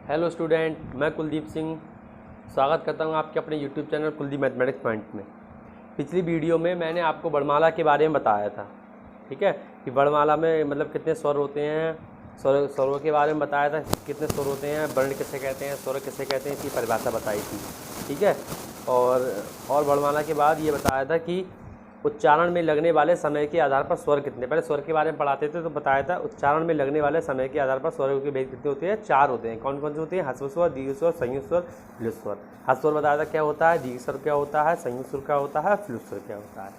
Hello student, मैं कुलदीप सिंह स्वागत करता हूं आपके अपने YouTube channel Kuldeep mathematics point में। पिछली वीडियो में मैंने आपको वर्णमाला के बारे में बताया था, ठीक है, कि वर्णमाला में मतलब कितने स्वर होते हैं, स्वरों के बारे में बताया था, कितने स्वर होते हैं, वर्ण किसे कहते हैं, स्वर किसे कहते हैं, इसकी परिभाषा बताई थी, ठीक है। और वर्णमाला के बाद ये बताया था कि उच्चारण में लगने वाले समय के आधार पर स्वर कितने, पहले स्वर के बारे में पढ़ाते थे तो बताया था उच्चारण में लगने वाले समय के आधार पर स्वरों के भेद कितने होते हैं, 4 होते हैं। कौन कौन से होते हैं? ह्रस्व स्वर, दीर्घ स्वर, संयुक्त स्वर, फ्लुत स्वर। ह्रस्व स्वर बताया था क्या होता है, दीर्घ स्वर क्या होता है, संयुक्त स्वर क्या होता है, फ्लुत स्वर क्या होता है,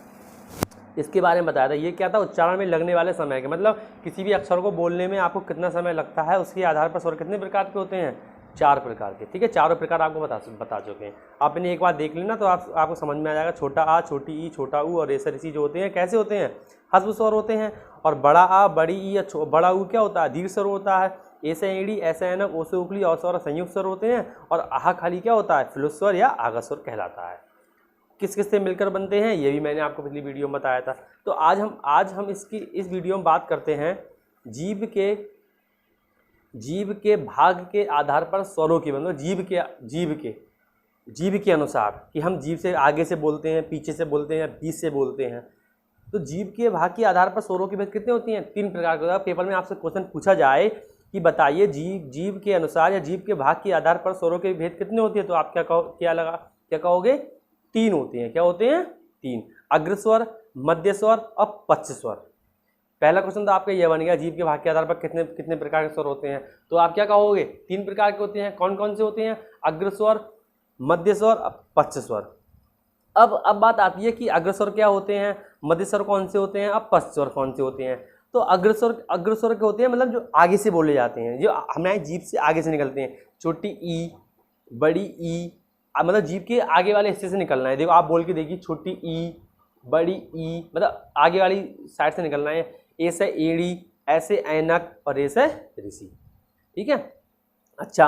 इसके बारे में बताया था। ये क्या था? उच्चारण में लगने वाले समय के, मतलब किसी भी अक्षर को बोलने में आपको कितना समय लगता है, उसके आधार पर स्वर कितने प्रकार के होते हैं, 4 प्रकार के, ठीक है। चारों प्रकार आपको बता चुके हैं। आपने एक बार देख लेना तो आपको समझ में आ जाएगा। छोटा आ, छोटी ई, छोटा ऊ और रेशा ऋषि जो होते हैं कैसे होते हैं, ह्रस्व स्वर होते हैं। और बड़ा आ, बड़ी ई या बड़ा ऊ क्या होता है, दीर्घ स्वर होता है। ऐसे एड़ी, ऐसे ऐनक, ओसे उखली और स्वर संयुक्त स्वर होते हैं। और आहा खाली क्या होता है, फ्लुत स्वर या आगा स्वर कहलाता है। किस किस से मिलकर बनते हैं ये भी मैंने आपको पिछली वीडियो में बताया था। तो आज हम इस वीडियो में बात करते हैं जीव के भाग के आधार पर स्वरों की, मतलब जीव के अनुसार कि हम जीव से आगे से बोलते हैं, पीछे से बोलते हैं, बीच से बोलते हैं। तो जीव के भाग के आधार पर स्वरों की भेद कितने होती हैं? 3 प्रकार के। पेपर में आपसे क्वेश्चन पूछा जाए कि बताइए जीव के अनुसार या जीव के भाग के आधार पर स्वरों के भेद कितने होती है, तो आप क्या कहोगे? 3 होते हैं। क्या होते हैं? 3। अग्रस्वर, मध्य स्वर और पश्च स्वर। पहला क्वेश्चन तो आपका यह बन गया, जीव के भाग के आधार पर कितने प्रकार के स्वर होते हैं, तो आप क्या कहोगे? 3 प्रकार के होते हैं। कौन कौन से होते हैं? अग्रस्वर, मध्य स्वर और पश्च स्वर। अब बात आती है कि अग्रस्वर क्या होते हैं, मध्य स्वर कौन से होते हैं, अब पश्च स्वर कौन से होते हैं। तो अग्रस्वर के होते हैं मतलब जो आगे से बोले जाते हैं, जो हमारे जीभ से आगे से निकलते हैं। छोटी ई, बड़ी ई, मतलब जीभ के आगे वाले हिस्से से निकलना है। देखो आप बोल के देखिए, छोटी ई, बड़ी ई, मतलब आगे वाली साइड से निकलना है। ऐसे एड़ी, ऐसे ऐनक और ऐसे ऋषि, ठीक है। अच्छा,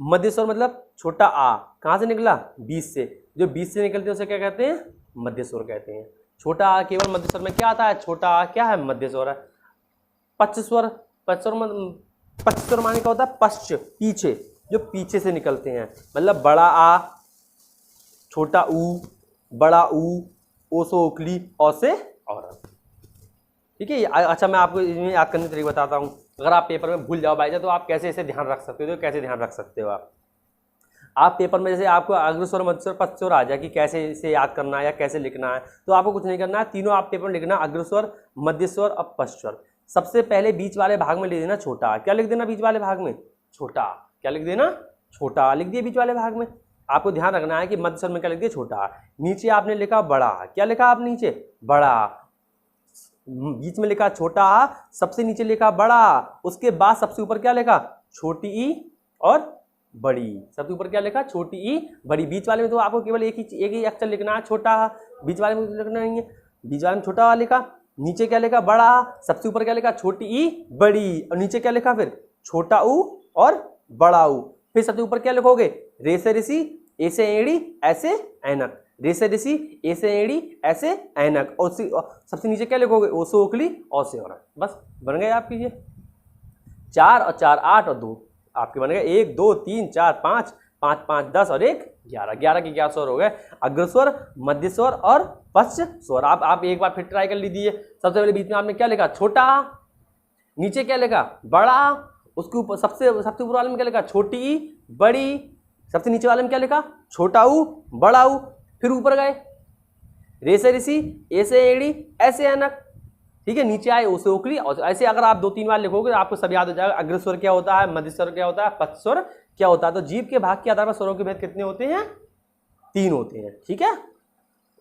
मध्य स्वर मतलब छोटा आ कहाँ से निकला? बीच से। जो बीच से निकलते हैं उसे क्या कहते हैं? मध्य स्वर कहते हैं। छोटा आ केवल मध्य स्वर में क्या आता है? छोटा आ क्या है? मध्य स्वर है। पश्च स्वर माने क्या होता है? पश्च, पीछे, जो पीछे से निकलते हैं, मतलब बड़ा आ, छोटा ऊ, बड़ा ऊ, ओसो उकली, औ से और, ठीक है। अच्छा, मैं आपको इसमें याद करने का तरीका बताता हूँ। अगर आप पेपर में भूल जाओ बाई चांस, तो आप कैसे इसे ध्यान रख सकते हो? तो कैसे ध्यान रख सकते हो आप पेपर में जैसे आपको अग्रस्वर, मध्य स्वर, पश्च स्वर आ जाए कि कैसे इसे याद करना है या कैसे लिखना है, तो आपको कुछ नहीं करना है। तीनों आप पेपर में लिखना, अग्रस्वर, मध्य स्वर और पश्च स्वर। सबसे पहले बीच वाले भाग में लिख देना छोटा। क्या लिख देना बीच वाले भाग में? छोटा। क्या लिख देना? छोटा लिख दिया बीच वाले भाग में। आपको ध्यान रखना है कि मध्य स्वर में क्या लिख दिया? छोटा। नीचे आपने लिखा बड़ा। क्या लिखा आप नीचे? बड़ा। बीच में लिखा छोटा आ, सबसे नीचे लिखा बड़ा, उसके बाद सबसे ऊपर क्या लिखा? छोटी ई और बड़ी। सबसे ऊपर क्या लिखा? छोटी ई, बड़ी। बीच वाले में तो आपको केवल एक ही अक्षर लिखना है, छोटा आ। बीच वाले में लिखना नहीं है। बीच वाले में छोटा आ लिखा, नीचे क्या लिखा? बड़ा, सबसे ऊपर क्या लिखा? छोटी ई, बड़ी, और नीचे क्या लिखा फिर? छोटा ऊ और बड़ा ऊ। फिर सबसे ऊपर क्या लिखोगे? रेसे ऋषि, ऐसे एड़ी, ऐसे ऐनक। रेसे ऋषि, ऐसे एड़ी, ऐसे ऐनक। और सबसे नीचे क्या लिखोगे? ओसो उखली, औ से और। बस बन गए आपकी ये 4 और 4 8 और 2 आपके बन गए 1 2 3 4 5 5 5 10 और 1 11। 11 के 11 स्वर हो गए, अग्रस्वर, मध्य स्वर और पश्च स्वर। आप एक बार फिर ट्राई कर लीजिए। सबसे पहले बीच में आपने क्या लिखा? छोटा। नीचे क्या लिखा? बड़ा। उसके ऊपर सबसे ऊपर वाले में क्या लिखा? छोटी, बड़ी। सबसे नीचे वाले में क्या लिखा? छोटा ऊ, बड़ा ऊ। फिर ऊपर गए, रेसे ऋषि, ऐसे एड़ी, ऐसे ऐनक, ठीक है। नीचे आए ओसे उखली, और ऐसे अगर आप 2-3 बार लिखोगे तो आपको सब याद हो जाएगा। अग्रस्वर क्या होता है, मध्य स्वर क्या होता है, पश्च स्वर क्या होता है। तो जीव के भाग के आधार पर स्वरों के भेद कितने होते हैं? 3 होते हैं, ठीक है।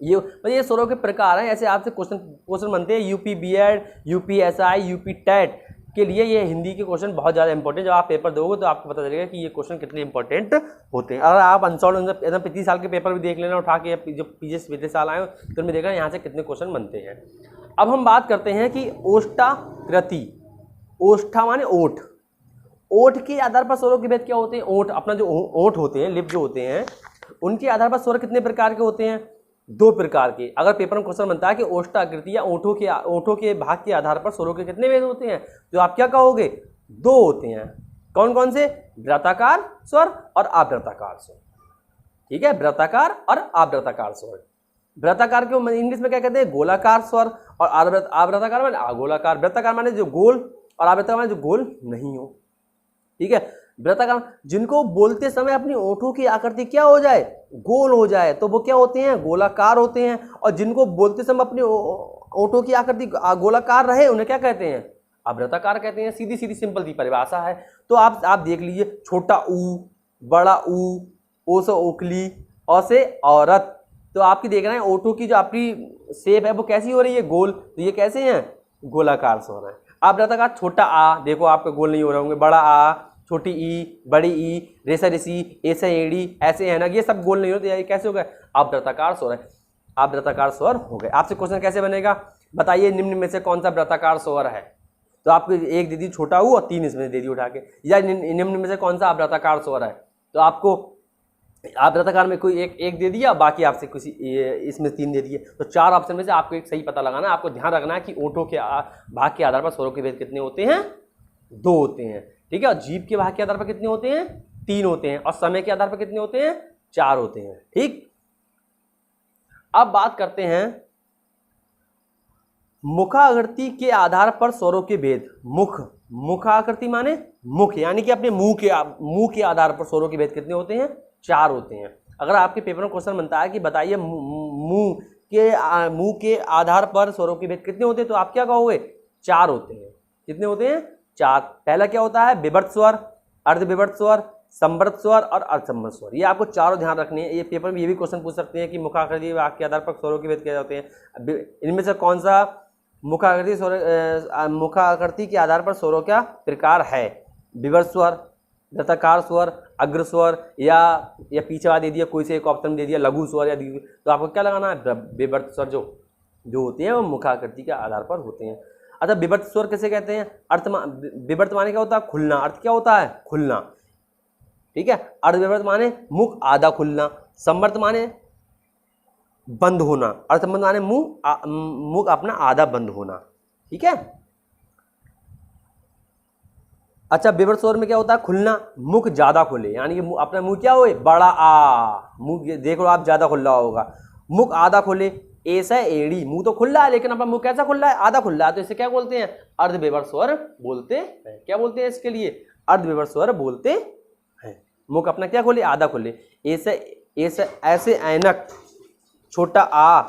ये स्वरों के प्रकार हैं। ऐसे आपसे क्वेश्चन बनते हैं UP BEd, UPSI, UP TET के लिए। ये हिंदी के क्वेश्चन बहुत ज़्यादा इंपॉर्टेंट, जब आप पेपर दोगे तो आपको पता चलेगा कि ये क्वेश्चन कितने इंपॉर्टेंट होते हैं। अगर आप अनसॉल्व एकदम पिछले साल के पेपर भी देख लेना उठा के, जो पिछले साल आए हो, तो उनमें देखना यहाँ से कितने क्वेश्चन बनते हैं। अब हम बात करते हैं कि ओष्ठाकृति। ओष्ठा माने ओठ। ओठ के आधार पर स्वरों के भेद क्या होते हैं? ओठ, अपना जो ओठ होते हैं, लिप जो होते हैं, उनके आधार पर स्वर कितने प्रकार के होते हैं? 2 प्रकार के। अगर पेपर में क्वेश्चन बनता है कि ओष्ठाकृति या ओठों के भाग के आधार पर स्वरों के कितने भेद होते हैं, तो आप क्या कहोगे? 2 होते हैं। कौन कौन से? वृत्ताकार स्वर और अवृत्ताकार स्वर। ठीक है, वृत्ताकार और अवृत्ताकार स्वर। वृत्ताकार को इंग्लिश में क्या कहते हैं? गोलाकार स्वर। और अवृत्ताकार माने अगोलाकार। वृत्ताकार माने जो गोल और अवृत्ताकार माने जो गोल नहीं हो। ठीक है, वृत्ताकार जिनको बोलते समय अपनी ओठों की आकृति क्या हो जाए? गोल हो जाए, तो वो क्या होते हैं? गोलाकार होते हैं। और जिनको बोलते समय अपनी ओठों की आकृति गोलाकार रहे उन्हें क्या कहते हैं? अवृत्ताकार कहते हैं। सीधी सीधी सिंपल सी परिभाषा है। तो आप देख लीजिए, छोटा ऊ, बड़ा ऊ, ओ से ओखली, औ से औरत। तो आपकी देख रहे हैं ओठों की जो आपकी शेप है वो कैसी हो रही है? गोल। तो ये कैसे हैं? गोलाकार से हो रहा है। अवृत्ताकार छोटा आ, देखो आपके गोल नहीं हो रहे होंगे। बड़ा आ, छोटी ई, बड़ी ई, रेसा ऋषि, ऐसा एड़ी, ऐसे है ना, ये सब गोल नहीं होते। ये कैसे हो गए? अवृत्ताकार स्वर है। अवृत्ताकार स्वर हो गए। आपसे क्वेश्चन कैसे बनेगा? बताइए निम्न में से कौन सा वृत्ताकार स्वर है? तो आपको एक दे दी छोटा ऊ और 3 इसमें दे दी उठा के। या निम्न में से कौन सा अवृत्ताकार स्वर है? तो आपको अवृत्ताकार में कोई एक दे दिया, बाकी आपसे किसी इसमें 3 दे दिए। तो 4 ऑप्शन में से आपको एक सही पता लगाना। आपको ध्यान रखना है कि ओठों के भाग के आधार पर स्वरों के भेद कितने होते हैं? 2 होते हैं। ठीक है, और जीभ के भाग के आधार पर कितने होते हैं? 3 होते हैं। और समय के आधार पर कितने होते हैं? 4 होते हैं। ठीक, अब बात करते हैं मुखाकृति के आधार पर स्वरों के भेद। मुखाकृति माने मुख, यानी कि अपने मुंह के आधार पर स्वरों के भेद कितने होते हैं? 4 होते हैं। अगर आपके पेपर में क्वेश्चन बनता है कि बताइए मुंह के आधार पर स्वरों के भेद कितने होते हैं, तो आप क्या कहोगे? 4 होते हैं। कितने होते हैं? 4। पहला क्या होता है? विवर्त स्वर, अर्धविवर्त स्वर, संवर्त स्वर और अर्धसंवर्त स्वर। ये आपको चारों ध्यान रखने हैं। ये पेपर में ये भी क्वेश्चन पूछ सकते हैं कि मुखाकृति के आधार पर स्वरों के भेद क्या होते हैं। इनमें से कौन सा मुखाकृति के आधार पर स्वरों का प्रकार है? विवर्त स्वर, वृत्ताकार स्वर, अग्र स्वर, या पीछे वाला दे दिया, कोई से एक ऑप्शन दे दिया लघु स्वर या दीर्घ। तो आपको क्या लगाना है? विवर्त स्वर जो होते हैं वो मुखाकृति के आधार पर होते हैं। अच्छा, विवर्त स्वर किसे कहते हैं? विवर्त माने क्या होता है? खुलना। अर्थ क्या होता है? खुलना। ठीक है, अर्धविवर्त माने मुख आधा खुलना। संवर्त माने बंद होना। अर्धसंवर्त माने मुख अपना आधा बंद होना। ठीक है, अच्छा, विवर्त स्वर में क्या होता है? खुलना, मुख ज्यादा खुले, यानी कि अपना मुंह क्या होए? बड़ा आ, मुंह देख लो आप ज्यादा खुला होगा। मुख आधा खुले, ऐसा एड़ी, मुंह तो खुला है लेकिन अपना मुंह कैसा खुला है? आधा खुला है। तो इसे क्या बोलते हैं? अर्धविवर्त स्वर बोलते हैं। क्या बोलते हैं इसके लिए? अर्धविवर्त स्वर बोलते हैं। मुख अपना क्या खोले? आधा खुले। ऐसे ऐनक, छोटा आ,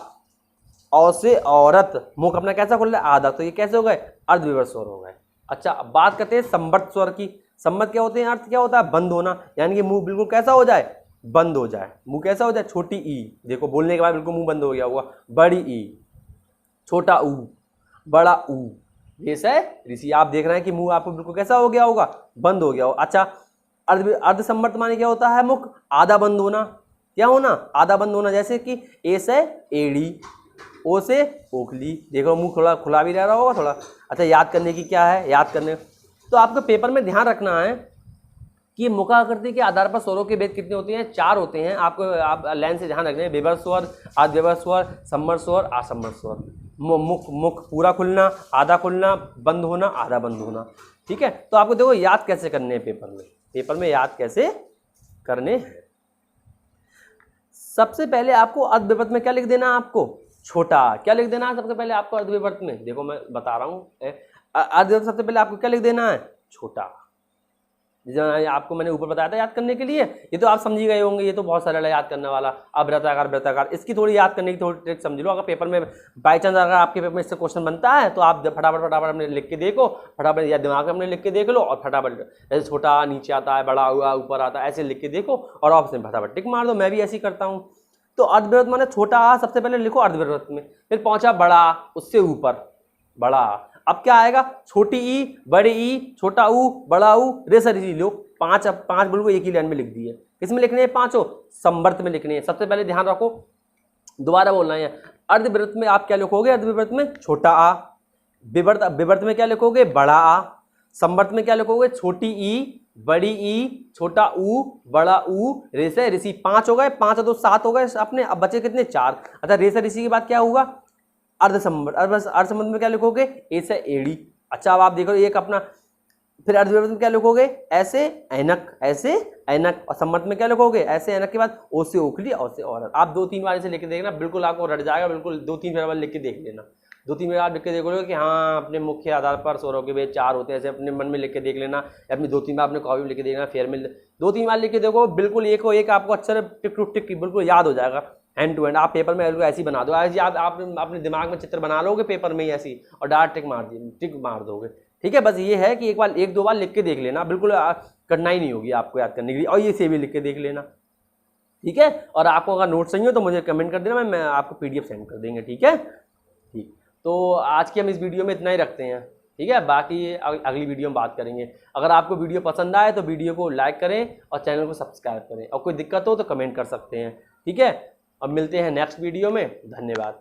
औ से औरत, मुख अपना कैसा खुला है? आधा। तो ये कैसे हो गए? अर्धविवर्त स्वर हो गए। अच्छा, अब बात करते हैं संवर्त स्वर की। संवर्त क्या होते हैं? अर्थ क्या होता है? बंद होना, यानी कि मुंह बिल्कुल कैसा हो जाए? बंद हो जाए। मुंह कैसा हो जाए? छोटी ई, देखो बोलने के बाद बिल्कुल मुंह बंद हो गया होगा। बड़ी ई, छोटा ऊ, बड़ा ऊ, जैसे ऋषि। आप देख रहे हैं कि मुंह आपको बिल्कुल कैसा हो गया होगा? बंद हो गया हो। अच्छा, अर्धसंवर्त माने क्या होता है? मुख आधा बंद होना। क्या होना? आधा बंद होना। जैसे कि ए से एड़ी, ओ से ओखली, देखो मुंह थोड़ा खुला भी रह रहा होगा थोड़ा। अच्छा, याद करने की क्या है? याद करने तो आपको पेपर में ध्यान रखना है कि मुखाकृति के आधार पर स्वरों के भेद कितने होते हैं? 4 होते हैं। आप लाइन से ध्यान रखना है। विवर्त स्वर, अर्धविवर्त स्वर, संवर्त स्वर, असंवर्त स्वर। मुख पूरा खुलना, आधा खुलना, बंद होना, आधा बंद होना। ठीक है, तो आपको देखो याद कैसे करने हैं पेपर में याद कैसे करने हैं। सबसे पहले आपको अर्धविवर्त में क्या लिख देना है? आपको छोटा। क्या लिख देना है सबसे पहले आपको अर्धविवर्त में? देखो मैं बता रहा हूँ, अर्धविवर्त सबसे पहले आपको क्या लिख देना है? छोटा। आपको मैंने ऊपर बताया था याद करने के लिए, ये तो आप समझ ही गए होंगे। ये तो बहुत सरल है याद करने वाला। अब वृत्ताकार, इसकी थोड़ी याद करने की थोड़ी ट्रिक समझ लो। अगर पेपर में बाई चांस अगर आपके पेपर में इससे क्वेश्चन बनता है तो आप फटाफट अपने लिख के देखो, फटाफट या दिमाग में अपने लिख के देख लो, और फटाफट जैसे छोटा नीचे आता है, बड़ा हुआ ऊपर आता है, ऐसे लिख के देखो और ऑप्शन फटाफट टिक मार दो। मैं भी ऐसे ही करता हूँ। तो अर्धविवर्त माने छोटा आ सबसे पहले लिखो अर्धविवर्त में, फिर पहुंचा बड़ा, उससे ऊपर बड़ा। अब क्या आएगा? छोटी ई, बड़ी ई, छोटा ऊ, बड़ा ऊ, रेसा ऋषि लो। 5 बिल्कुल एक ही लाइन में लिख दिए। किसमें लिखने हैं? 5 संवर्त में लिखने हैं। सबसे पहले ध्यान रखो, दोबारा बोलना है। अर्धविवर्त में आप क्या लिखोगे? अर्धविवर्त में छोटा आ। विवर्त में क्या लिखोगे? बड़ा आ। संवर्त में क्या लिखोगे? छोटी ई, बड़ी ई, छोटा ऊ, बड़ा ऊ, रेसा ऋषि। 5 हो गए, 5 2 7 हो गए अपने। अब बचे कितने? 4। अच्छा, रेसा ऋषि के बाद क्या होगा? अर्धसंवर्त। अर्धसंवर्त में क्या लिखोगे? ऐसे एड़ी। अच्छा, अब आप देखो एक अपना फिर अर्धविराम में क्या लिखोगे, ऐसे ऐनक, ऐसे ऐनक, और सम्मत में क्या लिखोगे, ऐसे ऐनक के बाद ओ से ओखली, औ से औरत। आप 2-3 बार इसे लिख के देखना, बिल्कुल आपको रट जाएगा, बिल्कुल 2-3 बार लिख के देख लेना, 2-3 बार आप लिख के देखोगे कि हाँ अपने मुख्य आधार पर स्वरों के वेद 4 होते हैं, ऐसे अपने मन में लिख के देख लेना, या अपनी 2-3 बार अपने कॉपी में लिख के देखना, फेयर में 2-3 बार लिख के देखो, बिल्कुल एक को एक आपको अक्षर टिक टू टिक बिल्कुल याद हो जाएगा, हैंड टू हैंड। आप पेपर में ऐसे ही बना दो, ऐसे आप अपने दिमाग में चित्र बना लोगे पेपर में ही ऐसी, और डायरेक्ट टिक मार दोगे। ठीक है, बस ये है कि एक बार 1-2 बार लिख के देख लेना, बिल्कुल कठिनाई नहीं होगी आपको याद करने के लिए, और ये से भी लिख के देख लेना। ठीक है, और आपको अगर नोट चाहिए तो मुझे कमेंट कर देना, मैं आपको PDF सेंड कर देंगे। ठीक है, ठीक। तो आज की हम इस वीडियो में इतना ही रखते हैं। ठीक है, बाकी अगली वीडियो में बात करेंगे। अगर आपको वीडियो पसंद आए तो वीडियो को लाइक करें और चैनल को सब्सक्राइब करें, और कोई दिक्कत हो तो कमेंट कर सकते हैं। ठीक है, अब मिलते हैं नेक्स्ट वीडियो में। धन्यवाद।